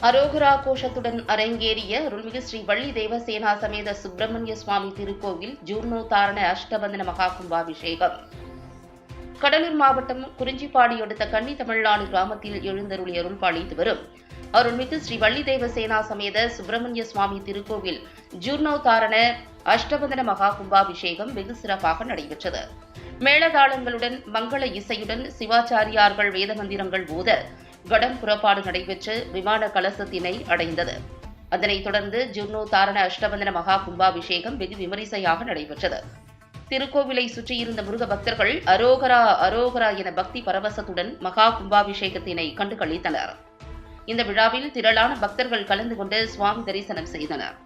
அரோகரா கோஷத்துடன் அரங்கேறிய அருள்மிகு ஸ்ரீ வள்ளி தேவசேனா சமேத சுப்பிரமணிய சுவாமி திருக்கோவில் ஜூர்ணோத்தாரண அஷ்டபந்தன மகா கும்பாபிஷேகம். கடலூர் மாவட்டம் குறிஞ்சிப்பாடி அடுத்த கன்னி தமிழ்நாடு கிராமத்தில் எழுந்தருளி அருள்பாலித்து வரும் அருள்மிகு ஸ்ரீ வள்ளி தேவசேனா சமேத சுப்பிரமணிய சுவாமி திருக்கோவில் ஜூர்ணோத்தாரண அஷ்டபந்தன மகா கும்பாபிஷேகம் வெகு சிறப்பாக நடைபெற்றது. மேளதாளங்களுடன் மங்கள இசையுடன் சிவாச்சாரியார்கள் வேத மந்திரங்கள் ஓத கடம் புறப்பாடு நடைபெற்று விமான கலசத்தினை அடைந்தது. அதனைத் தொடர்ந்து ஜூர்ணோத்தாரண அஷ்டபந்தன மகா கும்பாபிஷேகம் வெகு விமரிசையாக நடைபெற்றது. திருக்கோவிலை சுற்றியிருந்த முருக பக்தர்கள் அரோகரா அரோகரா என பக்தி பரவசத்துடன் மகா கும்பாபிஷேகத்தினை கண்டு களித்தனர். இந்த விழாவில் திரளான பக்தர்கள் கலந்து கொண்டு சுவாமி தரிசனம் செய்தனர்.